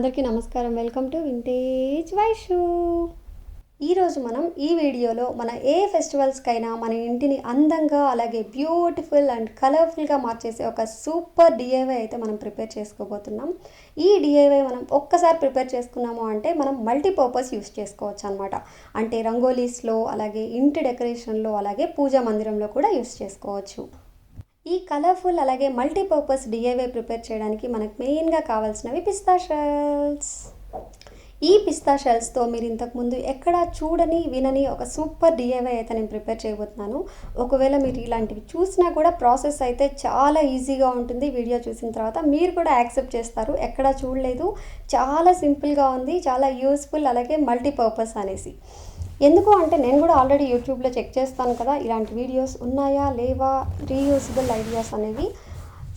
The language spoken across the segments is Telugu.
అందరికీ నమస్కారం. Welcome to vintage Vaishu. ఈరోజు మనం ఈ వీడియోలో మన ఏ ఫెస్టివల్స్కైనా మన ఇంటిని అందంగా అలాగే బ్యూటిఫుల్ అండ్ కలర్ఫుల్గా మార్చేసే ఒక సూపర్ డిఐవై అయితే మనం ప్రిపేర్ చేసుకోబోతున్నాం. ఈ డిఐవై మనం ఒక్కసారి ప్రిపేర్ చేసుకున్నాము అంటే మనం మల్టీపర్పస్ యూస్ చేసుకోవచ్చు అనమాట. అంటే రంగోలీస్లో అలాగే ఇంటి డెకరేషన్లో అలాగే పూజా మందిరంలో కూడా యూస్ చేసుకోవచ్చు. ఈ కలర్ఫుల్ అలాగే మల్టీపర్పస్ డిఐవై ప్రిపేర్ చేయడానికి మనకు మెయిన్గా కావాల్సినవి పిస్తా షెల్స్. ఈ పిస్తా షెల్స్తో మీరు ఇంతకుముందు ఎక్కడా చూడని వినని ఒక సూపర్ డిఐవై అయితే నేను ప్రిపేర్ చేయబోతున్నాను. ఒకవేళ మీరు ఇలాంటివి చూసినా కూడా ప్రాసెస్ అయితే చాలా ఈజీగా ఉంటుంది. వీడియో చూసిన తర్వాత మీరు కూడా యాక్సెప్ట్ చేస్తారు, ఎక్కడా చూడలేదు, చాలా సింపుల్గా ఉంది, చాలా యూస్ఫుల్ అలాగే మల్టీపర్పస్ అనేసి. ఎందుకు అంటే నేను కూడా ఆల్రెడీ యూట్యూబ్లో చెక్ చేస్తాను కదా, ఇలాంటి వీడియోస్ ఉన్నాయా లేవా, రీయూజబుల్ ఐడియాస్ అనేవి.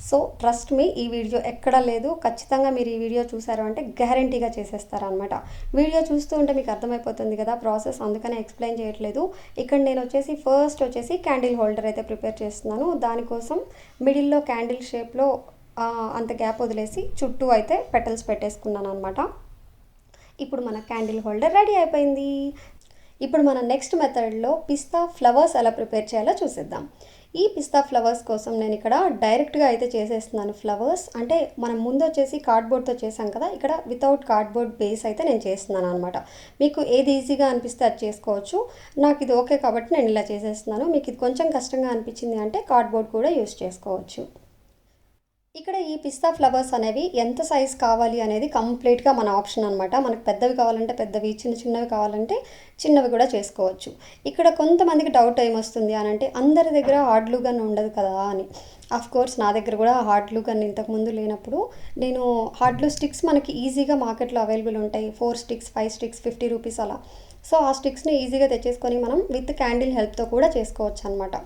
సో ట్రస్ట్ మీ, ఈ వీడియో ఎక్కడా లేదు. ఖచ్చితంగా మీరు ఈ వీడియో చూసారు అంటే గ్యారంటీగా చేసేస్తారనమాట. వీడియో చూస్తూ ఉంటే మీకు అర్థమైపోతుంది కదా ప్రాసెస్, అందుకనే ఎక్స్ప్లెయిన్ చేయట్లేదు. ఇక్కడ నేను ఫస్ట్ వచ్చేసి క్యాండిల్ హోల్డర్ అయితే ప్రిపేర్ చేస్తున్నాను. దానికోసం మిడిల్లో క్యాండిల్ షేప్లో అంత గ్యాప్ వదిలేసి చుట్టూ అయితే పెటల్స్ పెట్టేసుకున్నాను అనమాట. ఇప్పుడు మన క్యాండిల్ హోల్డర్ రెడీ అయిపోయింది. ఇప్పుడు మన నెక్స్ట్ మెథడ్లో పిస్తా ఫ్లవర్స్ ఎలా ప్రిపేర్ చేయాలో చూసేద్దాం. ఈ పిస్తా ఫ్లవర్స్ కోసం నేను ఇక్కడ డైరెక్ట్గా అయితే చేసేస్తున్నాను. ఫ్లవర్స్ అంటే మనం ముందు వచ్చేసి కార్డ్బోర్డ్తో చేసాం కదా, ఇక్కడ వితౌట్ కార్డ్బోర్డ్ బేస్ అయితే నేను చేస్తున్నాను అనమాట. మీకు ఏది ఈజీగా అనిపిస్తే అది చేసుకోవచ్చు. నాకు ఇది ఓకే కాబట్టి నేను ఇలా చేసేస్తున్నాను. మీకు ఇది కొంచెం కష్టంగా అనిపించింది అంటే కార్డ్బోర్డ్ కూడా యూస్ చేసుకోవచ్చు. ఇక్కడ ఈ పిస్తా ఫ్లవర్స్ అనేవి ఎంత సైజ్ కావాలి అనేది కంప్లీట్గా మన ఆప్షన్ అనమాట. మనకు పెద్దవి కావాలంటే పెద్దవి, చిన్నవి కావాలంటే చిన్నవి కూడా చేసుకోవచ్చు. ఇక్కడ కొంతమందికి డౌట్ ఏమొస్తుంది అని అంటే అందరి దగ్గర హార్డ్ గ్లూ గన్ ఉండదు కదా అని. కోర్స్ నా దగ్గర కూడా హార్డ్ గ్లూ గన్ ఇంతకుముందు లేనప్పుడు నేను హార్డ్ గ్లూ స్టిక్స్ మనకి ఈజీగా మార్కెట్లో అవైలబుల్ ఉంటాయి. 4 స్టిక్స్ 5 స్టిక్స్ 50 రూపీస్ అలా. సో ఆ స్టిక్స్ని ఈజీగా తెచ్చేసుకొని మనం విత్ క్యాండిల్ హెల్ప్తో కూడా చేసుకోవచ్చు అనమాట.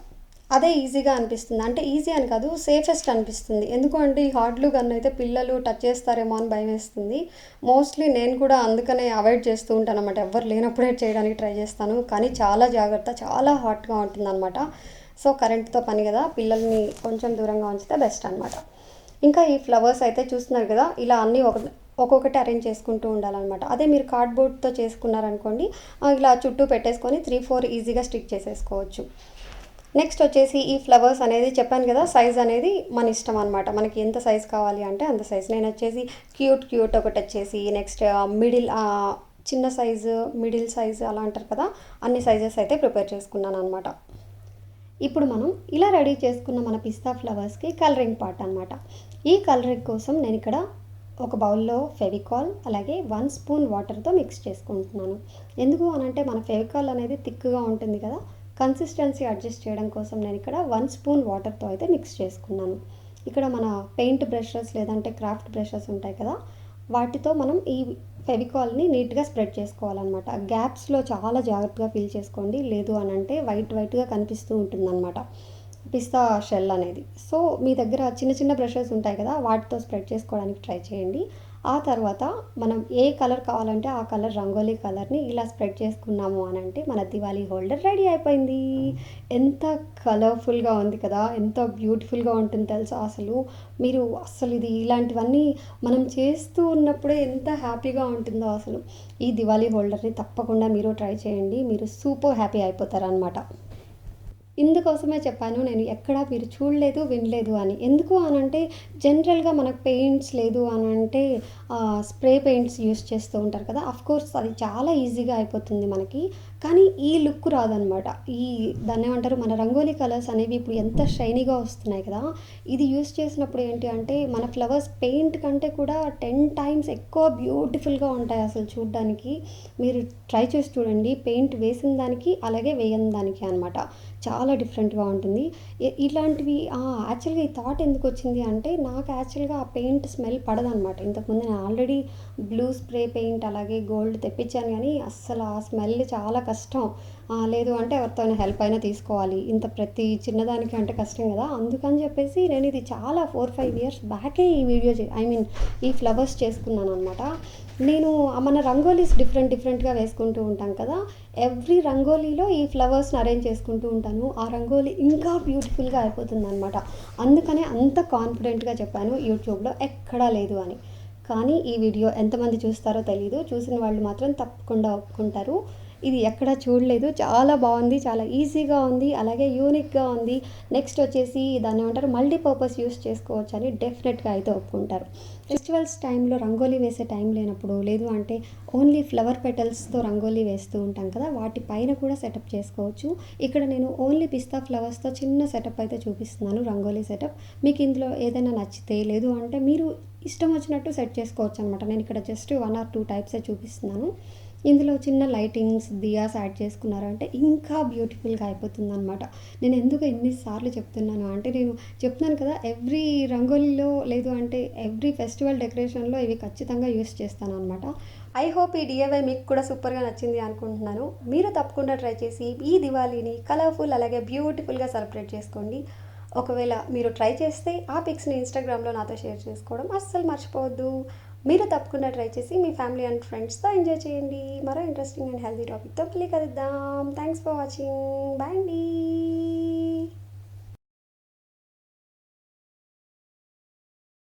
అదే ఈజీగా అనిపిస్తుంది. అంటే ఈజీ అని కాదు, సేఫెస్ట్ అనిపిస్తుంది. ఎందుకంటే ఈ హార్డ్ గ్లూ గన్ అయితే పిల్లలు టచ్ చేస్తారేమో అని భయం వేస్తుంది. మోస్ట్లీ నేను కూడా అందుకనే అవాయిడ్ చేస్తూ ఉంటాను అనమాట. ఎవరు లేనప్పుడే చేయడానికి ట్రై చేస్తాను. కానీ చాలా జాగ్రత్త, చాలా హాట్గా ఉంటుంది అనమాట. సో కరెంట్తో పని కదా, పిల్లల్ని కొంచెం దూరంగా ఉంచితే బెస్ట్ అనమాట. ఇంకా ఈ ఫ్లవర్స్ అయితే చూస్తున్నారు కదా, ఇలా అన్నీ ఒక్కొక్కటి అరేంజ్ చేసుకుంటూ ఉండాలన్నమాట. అదే మీరు కార్డ్బోర్డ్తో చేసుకున్నారనుకోండి, ఇలా చుట్టూ పెట్టేసుకొని 3-4 ఈజీగా స్టిక్ చేసేసుకోవచ్చు. నెక్స్ట్ వచ్చేసి ఈ ఫ్లవర్స్ అనేది చెప్పాను కదా, సైజ్ అనేది మన ఇష్టం అనమాట. మనకి ఎంత సైజ్ కావాలి అంటే అంత సైజ్. నేను వచ్చేసి క్యూట్ ఒకటి వచ్చేసి, నెక్స్ట్ మిడిల్ చిన్న సైజు, మిడిల్ సైజు అలా అంటారు కదా, అన్ని సైజెస్ అయితే ప్రిపేర్ చేసుకున్నాను అనమాట. ఇప్పుడు మనం ఇలా రెడీ చేసుకున్న మన పిస్తా ఫ్లవర్స్కి కలరింగ్ పార్ట్ అనమాట. ఈ కలరింగ్ కోసం నేను ఇక్కడ ఒక బౌల్లో ఫెవికాల్ అలాగే 1 స్పూన్ వాటర్తో మిక్స్ చేసుకుంటున్నాను. ఎందుకు అనంటే మన ఫెవికాల్ అనేది థిక్గా ఉంటుంది కదా, కన్సిస్టెన్సీ అడ్జస్ట్ చేయడం కోసం నేను ఇక్కడ 1 స్పూన్ వాటర్తో అయితే మిక్స్ చేసుకున్నాను. ఇక్కడ మన పెయింట్ బ్రషెస్ లేదంటే క్రాఫ్ట్ బ్రషెస్ ఉంటాయి కదా, వాటితో మనం ఈ ఫెవికాల్ని నీట్గా స్ప్రెడ్ చేసుకోవాలన్నమాట. గ్యాప్స్లో చాలా జాగ్రత్తగా ఫిల్ చేసుకోండి, లేదు అనంటే వైట్గా కనిపిస్తూ ఉంటుందన్నమాట పిస్తా షెల్ అనేది. సో మీ దగ్గర చిన్న బ్రషెస్ ఉంటాయి కదా, వాటితో స్ప్రెడ్ చేసుకోవడానికి ట్రై చేయండి. ఆ తర్వాత మనం ఏ కలర్ కావాలంటే ఆ కలర్, రంగోలీ కలర్ని ఇలా స్ప్రెడ్ చేసుకున్నాము అని అంటే మన దివాళీ హోల్డర్ రెడీ అయిపోయింది. ఎంత కలర్ఫుల్గా ఉంది కదా, ఎంత బ్యూటిఫుల్గా ఉంటుంది తెలుసా. అసలు ఇది ఇలాంటివన్నీ మనం చేస్తూ ఉన్నప్పుడే ఎంత హ్యాపీగా ఉంటుందో అసలు. ఈ దివాళీ హోల్డర్ని తప్పకుండా మీరు ట్రై చేయండి, మీరు సూపర్ హ్యాపీ అయిపోతారనమాట. ఇందుకోసమే చెప్పాను నేను ఎక్కడా మీరు చూడలేదు వినలేదు అని. ఎందుకు అనంటే జనరల్గా మనకు పెయింట్స్ లేదు అనంటే స్ప్రే పెయింట్స్ యూస్ చేస్తూ ఉంటారు కదా, కోర్స్ అది చాలా ఈజీగా అయిపోతుంది మనకి, కానీ ఈ లుక్ రాదనమాట. దాన్ని ఏమంటారు, మన రంగోలీ కలర్స్ అనేవి ఇప్పుడు ఎంత షైనీగా వస్తున్నాయి కదా, ఇది యూస్ చేసినప్పుడు ఏంటి అంటే మన ఫ్లవర్స్ పెయింట్ కంటే కూడా 10 టైమ్స్ ఎక్కువ బ్యూటిఫుల్గా ఉంటాయి అసలు చూడడానికి. మీరు ట్రై చేసి చూడండి, పెయింట్ వేసిన దానికి అలాగే వేయని దానికి అనమాట, చాలా డిఫరెంట్గా ఉంటుంది. ఇలాంటివి యాక్చువల్గా ఈ థాట్ ఎందుకు వచ్చింది అంటే, నాకు యాక్చువల్గా ఆ పెయింట్ స్మెల్ పడదనమాట. ఇంతకుముందు నేను ఆల్రెడీ బ్లూ స్ప్రే పెయింట్ అలాగే గోల్డ్ తెప్పించాను, కానీ అస్సలు ఆ స్మెల్ చాలా కష్టం. లేదు అంటే ఎవరితో హెల్ప్ అయినా తీసుకోవాలి, ప్రతి చిన్నదానికి అంటే కష్టం కదా. అందుకని చెప్పేసి నేను ఇది చాలా 4-5 ఇయర్స్ బ్యాకే ఈ వీడియో ఈ ఫ్లవర్స్ చేసుకున్నాను అనమాట. నేను మన రంగోలీస్ డిఫరెంట్గా వేసుకుంటూ ఉంటాం కదా, ఎవ్రీ రంగోలీలో ఈ ఫ్లవర్స్ని అరేంజ్ చేసుకుంటూ ఉంటాను. ఆ రంగోలీ ఇంకా బ్యూటిఫుల్గా అయిపోతుంది అనమాట. అందుకనే అంత కాన్ఫిడెంట్గా చెప్పాను యూట్యూబ్లో ఎక్కడా లేదు అని. కానీ ఈ వీడియో ఎంతమంది చూస్తారో తెలీదు. చూసిన వాళ్ళు మాత్రం తప్పకుండా ఒప్పుకుంటారు. ఇది ఎక్కడా చూడలేదు. చాలా బాగుంది, చాలా ఈజీగా ఉంది, అలాగే యూనిక్గా ఉంది. నెక్స్ట్ వచ్చేసి దాన్ని ఏమంటారు, మల్టీపర్పస్ యూస్ చేసుకోవచ్చు అని డెఫినెట్గా అయితే ఒప్పుకుంటారు. ఫెస్టివల్స్ టైంలో రంగోలీ వేసే టైం లేనప్పుడు, లేదు అంటే ఓన్లీ ఫ్లవర్ పెటల్స్తో రంగోలీ వేస్తూ ఉంటాం కదా, వాటి పైన కూడా సెటప్ చేసుకోవచ్చు. ఇక్కడ నేను ఓన్లీ పిస్తా ఫ్లవర్స్తో చిన్న సెటప్ అయితే చూపిస్తున్నాను, రంగోలీ సెటప్. మీకు ఇందులో ఏదైనా నచ్చితే, లేదు అంటే మీరు ఇష్టం వచ్చినట్టు సెట్ చేసుకోవచ్చు అనమాట. నేను ఇక్కడ జస్ట్ 1 or 2 టైప్సే చూపిస్తున్నాను. ఇందులో చిన్న లైటింగ్స్, దియాస్ యాడ్ చేసుకున్నారంటే ఇంకా బ్యూటిఫుల్గా అయిపోతుంది అనమాట. నేను ఎందుకు ఎన్నిసార్లు చెప్తున్నాను అంటే, నేను చెప్తున్నాను కదా, ఎవ్రీ రంగోలీలో లేదు అంటే ఎవ్రీ ఫెస్టివల్ డెకరేషన్లో ఇవి ఖచ్చితంగా యూస్ చేస్తాను అనమాట. ఐ హోప్ ఈ డిఐవై మీకు కూడా సూపర్గా నచ్చింది అనుకుంటున్నాను. మీరు తప్పకుండా ట్రై చేసి ఈ దివాళీని కలర్ఫుల్ అలాగే బ్యూటిఫుల్గా సెలబ్రేట్ చేసుకోండి. ఒకవేళ మీరు ట్రై చేస్తే ఆ పిక్స్ని ఇన్స్టాగ్రామ్లో నాతో షేర్ చేసుకోవడం అస్సలు మర్చిపోవద్దు. మీరు తప్పకుండా ట్రై చేసి మీ ఫ్యామిలీ అండ్ ఫ్రెండ్స్తో ఎంజాయ్ చేయండి. మరో ఇంట్రెస్టింగ్ అండ్ హెల్తీ టాపిక్తో మళ్ళీ కలుద్దాం. Thanks for watching. బాయ్ అండి.